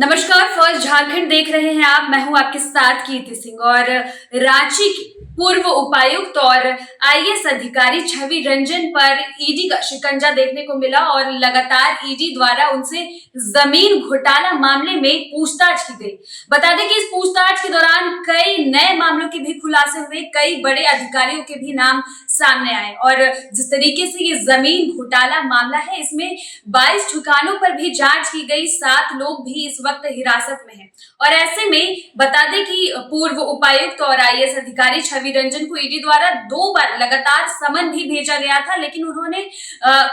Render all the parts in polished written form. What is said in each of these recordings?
नमस्कार। फर्स्ट झारखंड देख रहे हैं आप। मैं हूं आपके साथ कीर्ति सिंह। और रांची की पूर्व उपायुक्त और आईएएस अधिकारी छवि रंजन पर ईडी का शिकंजा देखने को मिला और लगातार ईडी द्वारा उनसे जमीन घोटाला मामले में पूछताछ की गई। बता दें कि इस पूछताछ के दौरान कई नए मामलों के भी खुलासे हुए, कई बड़े अधिकारियों के भी नाम सामने आए। और जिस तरीके से ये जमीन घोटाला मामला है, इसमें 22 ठिकानों पर भी जांच की गई। 7 लोग भी इस वक्त हिरासत में हैं। और ऐसे में बता दें कि पूर्व उपायुक्त और आईएएस अधिकारी छवि रंजन को ईडी द्वारा 2 बार लगातार समन भी भेजा गया था, लेकिन उन्होंने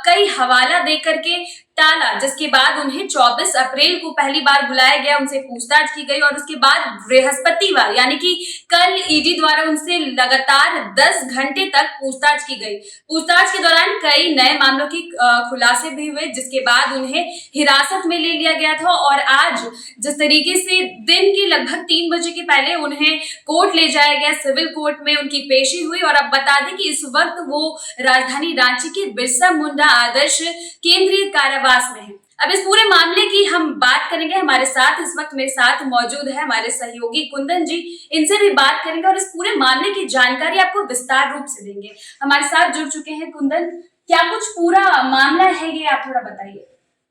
कई हवाला देकर के टाला, जिसके बाद उन्हें 24 अप्रैल को पहली बार बुलाया गया, उनसे पूछताछ की गई। और उसके बाद बृहस्पतिवार यानी कि कल ईडी द्वारा उनसे लगातार 10 घंटे तक पूछताछ की गई। पूछताछ के दौरान कई नए मामलों की खुलासे भी हुए, जिसके बाद उन्हें हिरासत में ले लिया गया था। और आज जिस तरीके से दिन के लगभग 3 बजे के पहले उन्हें कोर्ट ले जाया गया, सिविल कोर्ट में उनकी पेशी हुई। और अब बता दें कि इस वक्त वो राजधानी रांची के बिरसा मुंडा आदर्श केंद्रीय कारावास में है। अब इस पूरे मामले की हम बात करेंगे। हमारे साथ इस वक्त मेरे साथ मौजूद है हमारे सहयोगी कुंदन जी। इनसे भी बात करेंगे और इस पूरे मामले की जानकारी आपको विस्तार रूप से देंगे। हमारे साथ जुड़ चुके हैं कुंदन। क्या कुछ पूरा मामला है, ये आप थोड़ा बताइए।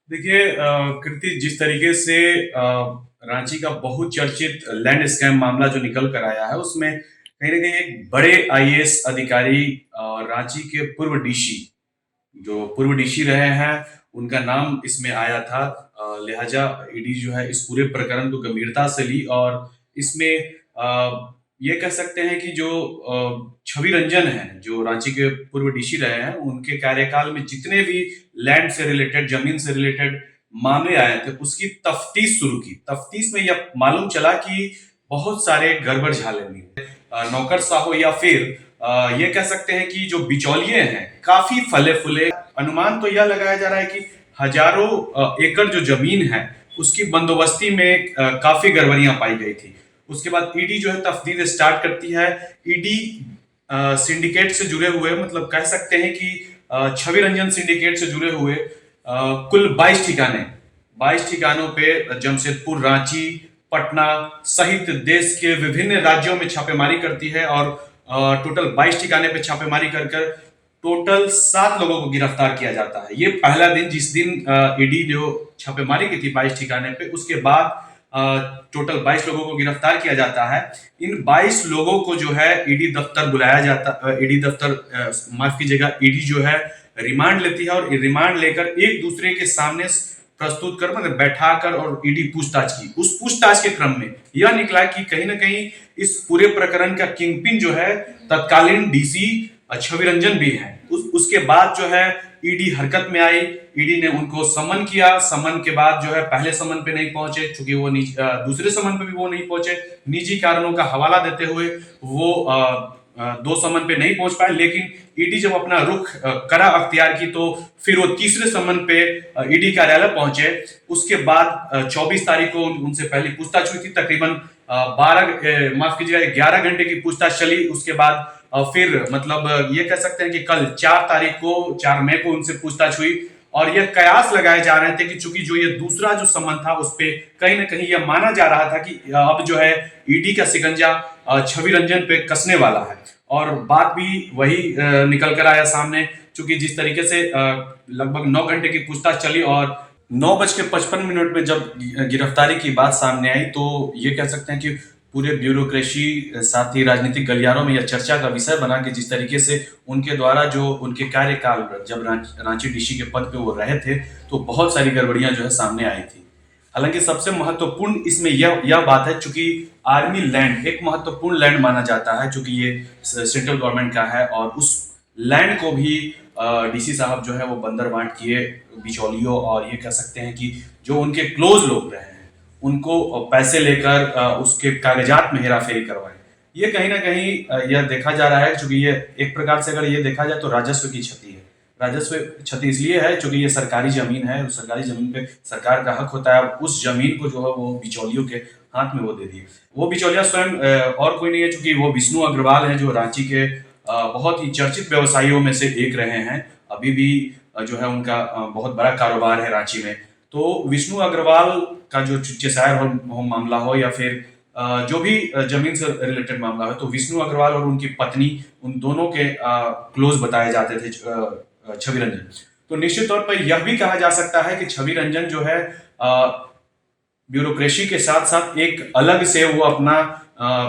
देखिए कृति, जिस तरीके से रांची का बहुचर्चित लैंड स्कैम मामला जो निकल कर आया है, उसमें कहीं ना कहीं एक बड़े आईएएस अधिकारी रांची के पूर्व डीसी, जो पूर्व डीसी रहे हैं, उनका नाम इसमें आया था। लिहाजा ईडी जो है इस पूरे प्रकरण को गंभीरता से ली और इसमें ये कह सकते हैं कि जो छवि रंजन है, जो रांची के पूर्व डीसी रहे हैं, उनके कार्यकाल में जितने भी लैंड से रिलेटेड, जमीन से रिलेटेड मामले आए थे, उसकी तफ्तीश शुरू की। तफ्तीश में यह मालूम चला कि बहुत सारे गड़बड़ झाले मिले। नौकरशाहों या फिर ये कह सकते हैं कि जो बिचौलिए हैं, काफी फले फूले। अनुमान तो यह लगाया जा रहा है कि हजारों एकड़ जो जमीन है, उसकी बंदोबस्ती में काफी गड़बड़ियां पाई गई थी। उसके बाद ईडी जो है तफ्तीश स्टार्ट करती है। ईडी सिंडिकेट से जुड़े हुए, मतलब कह सकते हैं कि छवि रंजन सिंडिकेट से जुड़े हुए कुल 22 ठिकानों पे जमशेदपुर, रांची, पटना सहित देश के विभिन्न राज्यों में छापेमारी करती है। और टोटल 22 ठिकाने पे छापेमारी कर टोटल 7 लोगों को गिरफ्तार किया जाता है। ये पहला दिन, जिस दिन ईडी जो छापेमारी की थी 22 ठिकाने पे, उसके बाद टोटल 22 लोगों को गिरफ्तार किया जाता है। इन 22 लोगों को जो है ईडी दफ्तर बुलाया जाता, ईडी दफ्तर माफ कीजिएगा, ईडी जो है रिमांड लेती है। और रिमांड लेकर एक दूसरे के सामने प्रस्तुत कर, मतलब बैठाकर, और ईडी पूछताछ की। उस पूछताछ के क्रम में यह निकला कि कहीं ना कहीं इस पूरे प्रकरण का किंगपिन जो है तत्कालीन डीसी छवि रंजन भी है। उसके बाद जो है ईडी हरकत में आई। ईडी ने उनको समन किया। समन के बाद जो है पहले समन पे नहीं पहुंचे, चूंकि वो दूसरे समन पे भी वो नहीं पहुंचे। निजी कारणों का हवाला देते हुए वो 2 समन पे नहीं पहुंच पाए। लेकिन ईडी जब अपना रुख करा अख्तियार की, तो फिर वो तीसरे समन पे ईडी कार्यालय पहुंचे। उसके बाद 24 तारीख को उनसे पहली पूछताछ हुई थी। तकरीबन 11 घंटे की पूछताछ चली। उसके बाद फिर मतलब ये कह सकते हैं कि कल 4 मई को उनसे पूछताछ हुई। और ये कयास लगाए जा रहे थे कि चूंकि जो ये दूसरा जो समन था, उस पे कहीं ना कहीं यह माना जा रहा था कि अब जो है ईडी का शिकंजा छवि रंजन पे कसने वाला है। और बात भी वही निकल कर आया सामने। चूंकि जिस तरीके से लगभग 9 घंटे की पूछताछ चली और 9:55 में जब गिरफ्तारी की बात सामने आई, तो ये कह सकते हैं कि पूरे ब्यूरोक्रेसी, साथ ही राजनीतिक गलियारों में यह चर्चा का विषय बना कि जिस तरीके से उनके द्वारा जो उनके कार्यकाल, जब रांची डीसी के पद पे वो रहे थे, तो बहुत सारी गड़बड़ियां जो है सामने आई थी। हालांकि सबसे महत्वपूर्ण इसमें यह बात है, चूंकि आर्मी लैंड एक महत्वपूर्ण लैंड माना जाता है, चूंकि ये सेंट्रल गवर्नमेंट का है। और उस लैंड को भी डीसी साहब जो है वो बंदर बांट किए बिचौलियों, और ये कह सकते हैं कि जो उनके क्लोज लोग रहे हैं, उनको पैसे लेकर उसके कागजात में हेराफेरी करवाए। ये कहीं ना कहीं यह देखा जा रहा है, चूंकि ये एक प्रकार से अगर ये देखा जाए तो राजस्व की क्षति है। राजस्व क्षति इसलिए है चूंकि ये सरकारी जमीन है। उस सरकारी जमीन पे सरकार का हक होता है। उस जमीन को जो है वो बिचौलियों के हाथ में वो दे दिए। वो बिचौलिया स्वयं और कोई नहीं है, चूंकि वो विष्णु अग्रवाल है, जो रांची के बहुत ही चर्चित व्यवसायियों में से एक रहे हैं। अभी भी जो है उनका बहुत बड़ा कारोबार है रांची में। तो विष्णु अग्रवाल का जो चेसायर होम मामला हो या फिर जो भी जमीन से रिलेटेड मामला हो, तो विष्णु अग्रवाल और उनकी पत्नी उन दोनों के क्लोज बताए जाते थे छवि रंजन। तो निश्चित तौर पर यह भी कहा जा सकता है कि छवि रंजन जो है ब्यूरोक्रेसी के साथ साथ एक अलग से वो अपना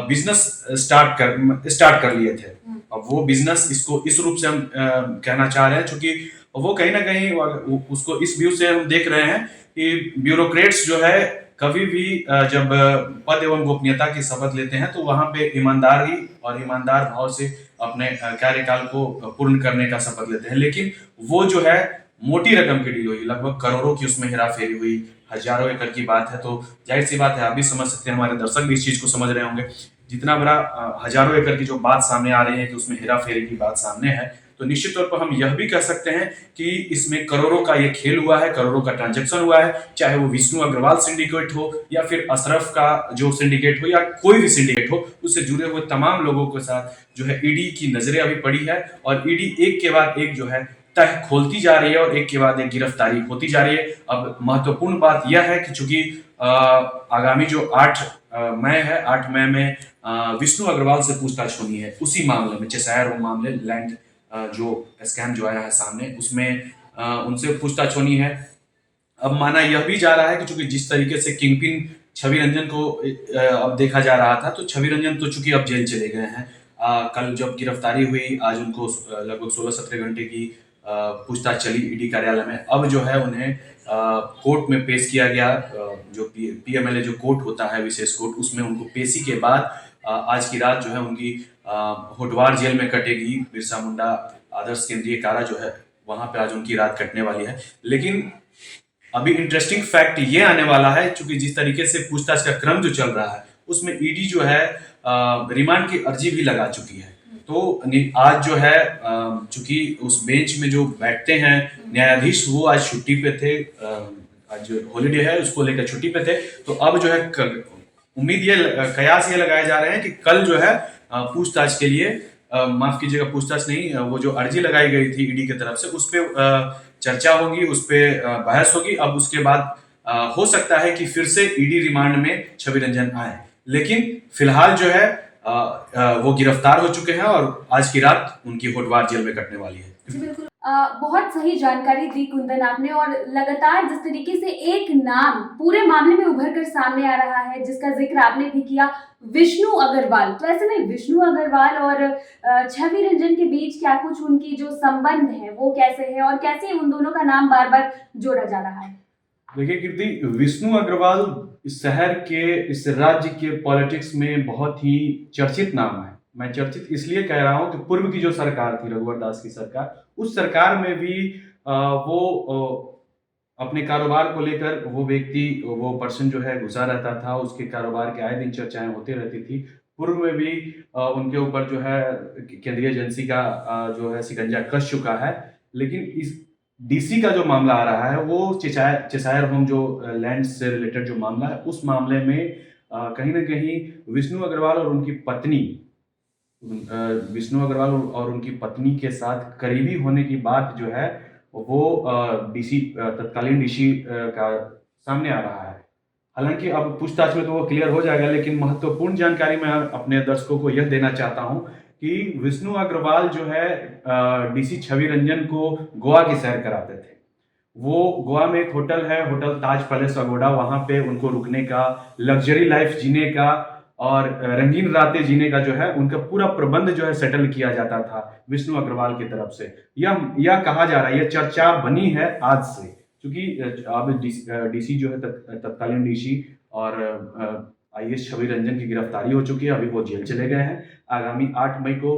बिजनेस स्टार्ट कर लिए थे। अब वो बिजनेस इसको इस रूप से हम कहना चाह रहे हैं, क्योंकि वो कहीं ना कहीं उसको इस व्यू से हम देख रहे हैं कि ब्यूरोक्रेट्स जो है कभी भी जब पद एवं गोपनीयता की शपथ लेते हैं तो वहां पे ईमानदारी और ईमानदार भाव से अपने कार्यकाल को पूर्ण करने का शपथ लेते हैं। लेकिन वो जो है मोटी रकम की डील हुई, लगभग करोड़ों की उसमें हेराफेरी हुई, हजारों एकड़ की बात है। तो जाहिर सी बात है, आप भी समझ सकते हैं, हमारे दर्शक भी इस चीज को समझ रहे होंगे। जितना बड़ा हजारों एकड़ की जो बात सामने आ रही है कि उसमें हेरा फेरी की बात सामने है, तो निश्चित तौर पर हम यह भी कह सकते हैं कि इसमें करोड़ों का ये खेल हुआ है, करोड़ों का ट्रांजैक्शन हुआ है। चाहे वो विष्णु अग्रवाल सिंडिकेट हो या फिर अशरफ का जो सिंडिकेट हो या कोई भी सिंडिकेट हो, उससे जुड़े हुए तमाम लोगों के साथ जो है ईडी की नजरें अभी पड़ी है। और ईडी एक के बाद एक जो है तह खोलती जा रही है और एक के बाद एक गिरफ्तारी होती जा रही है। अब महत्वपूर्ण बात यह है कि चूंकि आगामी जो 8 मई है, 8 मई में विष्णु अग्रवाल से पूछताछ होनी है उसी मामले में, चेसायर होम मामले, लैंड जो स्कैम जो आया है सामने, उसमें उनसे पूछताछ होनी है। अब माना यह भी जा रहा है कि चूंकि जिस तरीके से किंगपिन छवि रंजन को अब देखा जा रहा था, तो छवि रंजन तो चूंकि अब जेल चले गए हैं। कल जब गिरफ्तारी हुई, आज उनको लगभग 16-17 घंटे की पूछताछ चली ईडी कार्यालय में। अब जो है उन्हें कोर्ट में पेश किया गया, जो पीएमएलए जो कोर्ट होता है, विशेष कोर्ट, उसमें उनको पेशी के बाद आज की रात जो है उनकी होटवार जेल में कटेगी। बिरसा मुंडा आदर्श केंद्रीय कारा जो है वहां पे आज उनकी रात कटने वाली है। लेकिन अभी इंटरेस्टिंग फैक्ट ये आने वाला है, क्योंकि जिस तरीके से पूछताछ का क्रम जो चल रहा है उसमें ईडी जो है रिमांड की अर्जी भी लगा चुकी है। तो आज जो है चूंकि उस बेंच में जो बैठते हैं न्यायाधीश, वो आज छुट्टी पे थे, आज हॉलीडे है, उसको लेकर छुट्टी पे थे। तो अब जो है उम्मीद ये कयास ये लगाए जा रहे हैं कि कल जो है पूछताछ के लिए, माफ कीजिएगा, पूछताछ नहीं, वो जो अर्जी लगाई गई थी ईडी की तरफ से, उस पर चर्चा होगी, उस पर बहस होगी। अब उसके बाद हो सकता है कि फिर से ईडी रिमांड में छवि रंजन आए। लेकिन फिलहाल जो है वो गिरफ्तार हो चुके हैं और आज की रात उनकी होटवार जेल में कटने वाली है। जी बिल्कुल, बहुत सही जानकारी दी कुंदन आपने। और लगातार जिस तरीके से एक नाम पूरे मामले में उभर कर सामने आ रहा है, जिसका जिक्र आपने भी किया, विष्णु अग्रवाल, तो ऐसे में विष्णु अग्रवाल और छवि रंजन के बीच क्या कुछ उनकी जो संबंध है वो कैसे है और कैसे उन दोनों का नाम बार बार जोड़ा जा रहा है? देखिए कीर्ति, विष्णु अग्रवाल इस शहर के, इस राज्य के पॉलिटिक्स में बहुत ही चर्चित नाम है। मैं चर्चित इसलिए कह रहा हूं कि पूर्व की जो सरकार थी, रघुवर दास की सरकार, उस सरकार में भी वो अपने कारोबार को लेकर वो व्यक्ति, वो पर्सन जो है घुसा रहता था। उसके कारोबार के आए दिन चर्चाएं होती रहती थी। पूर्व में भी उनके ऊपर जो है केंद्रीय एजेंसी का जो है शिकंजा कस चुका है। लेकिन इस डीसी का जो मामला आ रहा है, वो चेसायर होम जो लैंड से रिलेटेड जो मामला है, उस मामले में कहीं ना कहीं विष्णु अग्रवाल और उनकी पत्नी, विष्णु अग्रवाल और उनकी पत्नी के साथ करीबी होने की बात जो है वो डीसी, तत्कालीन डीसी का सामने आ रहा है। हालांकि अब पूछताछ में तो वो क्लियर हो जाएगा, लेकिन महत्वपूर्ण जानकारी मैं अपने दर्शकों को यह देना चाहता हूं कि विष्णु अग्रवाल जो है डीसी छवि रंजन को गोवा की सैर कराते थे। वो गोवा में एक होटल है, होटल ताज पैलेस अगोड़ा, वहां पे उनको रुकने का, लग्जरी लाइफ जीने का और रंगीन रातें जीने का जो है उनका पूरा प्रबंध जो है सेटल किया जाता था विष्णु अग्रवाल की तरफ से। यह कहा जा रहा है, यह चर्चा बनी है आज से, क्योंकि अब डीसी जो है तत्कालीन डीसी और आईएएस छवि रंजन की गिरफ्तारी हो चुकी है। अभी वो जेल चले गए हैं। आगामी 8 मई को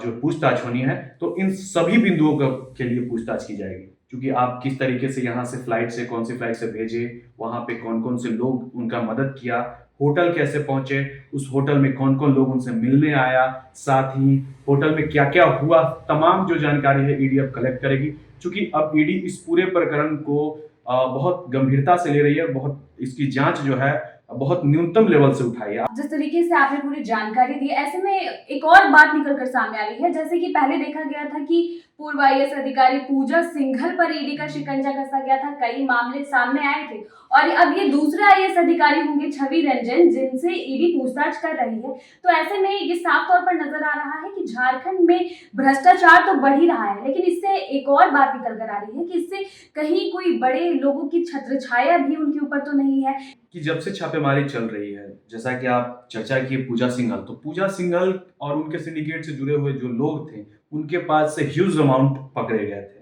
जो पूछताछ होनी है, तो इन सभी बिंदुओं के लिए पूछताछ की जाएगी, क्योंकि आप किस तरीके से यहाँ से फ्लाइट से, कौन सी फ्लाइट से भेजे, वहां पे कौन कौन से लोग उनका मदद किया, होटल कैसे पहुंचे, उस होटल में कौन कौन लोग उनसे मिलने आया, साथ ही होटल में क्या क्या हुआ, तमाम जो जानकारी है ईडी अब कलेक्ट करेगी। क्योंकि अब ईडी इस पूरे प्रकरण को बहुत गंभीरता से ले रही है, बहुत इसकी जांच जो है बहुत न्यूनतम लेवल से उठाई है। जिस तरीके से आपने पूरी जानकारी दी, ऐसे में एक और बात निकल कर सामने आ रही है, जैसे कि पहले देखा गया था कि पूर्व आईएएस अधिकारी पूजा सिंघल पर ईडी का शिकंजा कसा गया था, कई मामले सामने आए थे और अब ये दूसरे आईएएस अधिकारी होंगे छवि रंजन, जिनसे ईडी पूछताछ कर रही है। तो ऐसे में ये साफ तौर पर नजर आ रहा है कि झारखंड में भ्रष्टाचार तो बढ़ ही रहा है, लेकिन इससे एक और बात निकल कर आ रही है कि इससे कहीं कोई बड़े लोगों की छत्रछाया भी उनके ऊपर तो नहीं है। कि जब से छापेमारी चल रही है, जैसा कि आप चर्चा की पूजा सिंघल, तो पूजा सिंघल और उनके सिंडिकेट से जुड़े हुए जो लोग थे, उनके पास से ह्यूज अमाउंट पकड़े गए थे।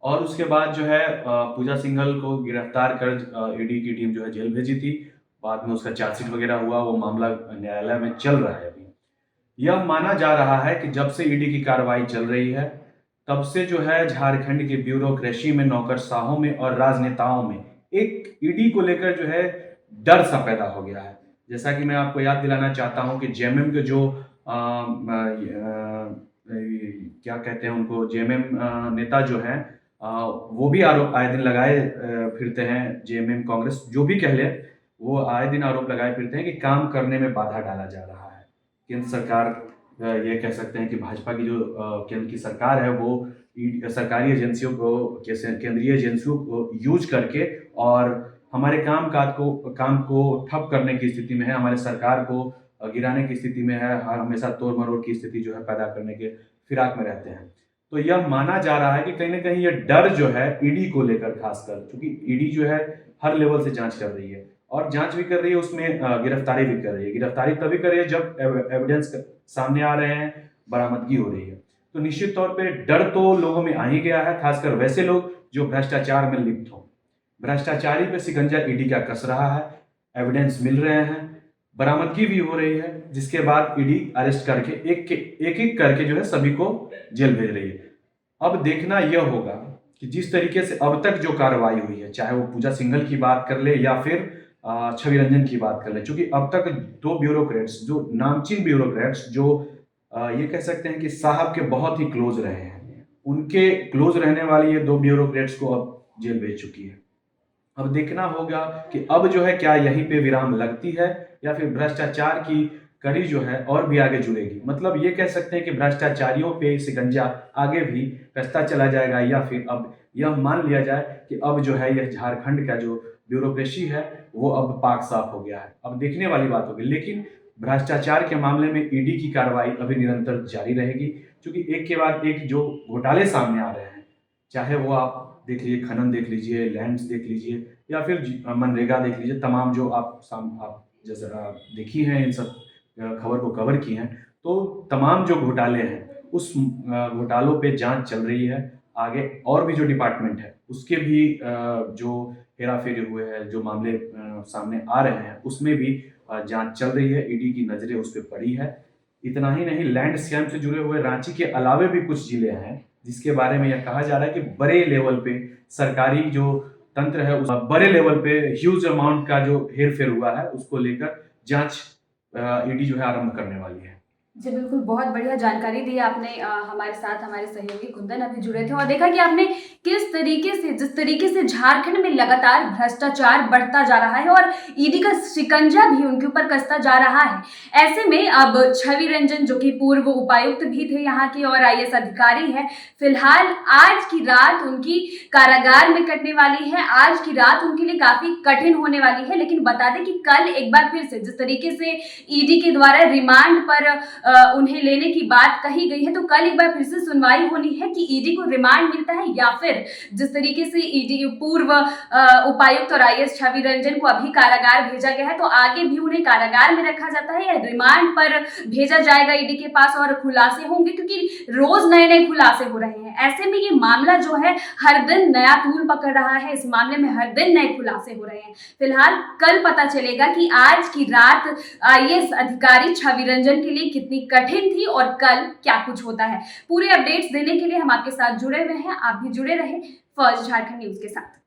और उसके बाद जो है पूजा सिंघल को गिरफ्तार कर ईडी की टीम जो है जेल भेजी थी। बाद में उसका चार्जशीट वगैरह हुआ, वो मामला न्यायालय में चल रहा है अभी। यह माना जा रहा है कि जब से ईडी की कार्रवाई चल रही है, तब से जो है झारखंड की ब्यूरोक्रेसी में, नौकरशाहों में और राजनेताओं में एक ईडी को लेकर जो है डर सा पैदा हो गया है। जैसा कि मैं आपको याद दिलाना चाहता हूं कि जेएमएम के जो क्या कहते हैं उनको, जेएमएम नेता जो हैं, वो भी आरोप आए दिन लगाए फिरते हैं। जेएमएम कांग्रेस जो भी कह ले, वो आए दिन आरोप लगाए फिरते हैं कि काम करने में बाधा डाला जा रहा है। केंद्र सरकार, ये कह सकते हैं कि भाजपा की जो केंद्र की सरकार है, वो सरकारी एजेंसियों को, केंद्रीय एजेंसियों को यूज करके और हमारे काम को ठप करने की स्थिति में है, हमारे सरकार को गिराने की स्थिति में है, हमेशा तोड़ मरोड़ की स्थिति जो है पैदा करने के फिराक में रहते हैं। तो यह माना जा रहा है कि कहीं ना कहीं यह डर जो है ईडी को लेकर, खासकर क्योंकि ईडी जो है हर लेवल से जांच कर रही है, और जांच भी कर रही है, उसमें गिरफ्तारी भी कर रही है। गिरफ्तारी तभी कर रही है जब एविडेंस सामने आ रहे हैं, बरामदगी हो रही है। तो निश्चित तौर पे डर तो लोगों में आ ही गया है, खासकर वैसे लोग जो भ्रष्टाचार में लिप्त हो। भ्रष्टाचारी पे शिकंजा ईडी का कस रहा है, एविडेंस मिल रहे हैं, बरामदगी भी हो रही है, जिसके बाद ईडी अरेस्ट करके एक करके जो है सभी को जेल भेज रही है। अब देखना यह होगा कि जिस तरीके से अब तक जो कार्रवाई हुई है, चाहे वो पूजा सिंघल की बात कर ले या फिर छवि रंजन की बात कर ले, क्योंकि अब तक दो ब्यूरोक्रेट्स, जो नामचीन ब्यूरोक्रेट्स, जो ये कह सकते हैं कि साहब के बहुत ही क्लोज रहे हैं, उनके क्लोज रहने वाली ये दो ब्यूरोक्रेट्स को अब जेल भेज चुकी है। अब देखना होगा कि अब जो है क्या यहीं पे विराम लगती है या फिर भ्रष्टाचार की कड़ी जो है और भी आगे जुड़ेगी। मतलब ये कह सकते हैं कि भ्रष्टाचारियों पे शिकंजा आगे भी कसता चला जाएगा, या फिर अब यह मान लिया जाए कि अब जो है यह झारखंड का जो ब्यूरोक्रेसी है वो अब पाक साफ हो गया है। अब देखने वाली बात होगी, लेकिन भ्रष्टाचार के मामले में ईडी की कार्रवाई अभी निरंतर जारी रहेगी, क्योंकि एक के बाद एक जो घोटाले सामने आ रहे हैं, चाहे वो आप देख लीजिए, खनन देख लीजिए, लैंड्स देख लीजिए, या फिर मनरेगा देख लीजिए, तमाम जो आप जैसे देखी हैं, इन सब खबर को कवर की हैं, तो तमाम जो घोटाले हैं उस घोटालों पे जांच चल रही है। आगे और भी जो डिपार्टमेंट है उसके भी जो हेरा फेरी हुए हैं, जो मामले सामने आ रहे हैं, उसमें भी जांच चल रही है। ईडी की नजरें उस पर पड़ी है। इतना ही नहीं, लैंड स्कैम से जुड़े हुए रांची के अलावे भी कुछ जिले हैं जिसके बारे में यह कहा जा रहा है कि बड़े लेवल पे सरकारी जो तंत्र है, उस बड़े लेवल पे ह्यूज अमाउंट का जो हेर फेर हुआ है, उसको लेकर जांच ईडी जो है आरंभ करने वाली है। जी बिल्कुल, बहुत बढ़िया जानकारी दी आपने। हमारे साथ हमारे सहयोगी कुंदन अभी जुड़े थे और देखा कि आपने किस तरीके से, जिस तरीके से झारखंड में लगातार भ्रष्टाचार बढ़ता जा रहा है और ईडी का शिकंजा भी उनके ऊपर कसता जा रहा है। ऐसे में अब छवि रंजन, जो कि पूर्व उपायुक्त भी थे यहाँ की और आईएएस अधिकारी है, फिलहाल आज की रात उनकी कारागार में कटने वाली है। आज की रात उनके लिए काफी कठिन होने वाली है। लेकिन बता दें कि कल एक बार फिर से जिस तरीके से ईडी के द्वारा रिमांड पर उन्हें लेने की बात कही गई है, तो कल एक बार फिर से सुनवाई होनी है कि ईडी को रिमांड मिलता है या फिर जिस तरीके से ईडी पूर्व उपायुक्त और आईएएस छवि रंजन को अभी कारागार भेजा गया है, तो आगे भी उन्हें कारागार में रखा जाता है या रिमांड पर भेजा जाएगा ईडी के पास और खुलासे होंगे, क्योंकि रोज नए नए खुलासे हो रहे हैं। ऐसे में ये मामला जो है हर दिन नया तूल पकड़ रहा है। इस मामले में हर दिन नए खुलासे हो रहे हैं। फिलहाल कल पता चलेगा कि आज की रात आईएएस अधिकारी छवि रंजन के लिए कितनी कठिन थी और कल क्या कुछ होता है। पूरे अपडेट्स देने के लिए हम आपके साथ जुड़े हुए हैं। आप भी जुड़े रहे फर्स्ट झारखंड न्यूज के साथ।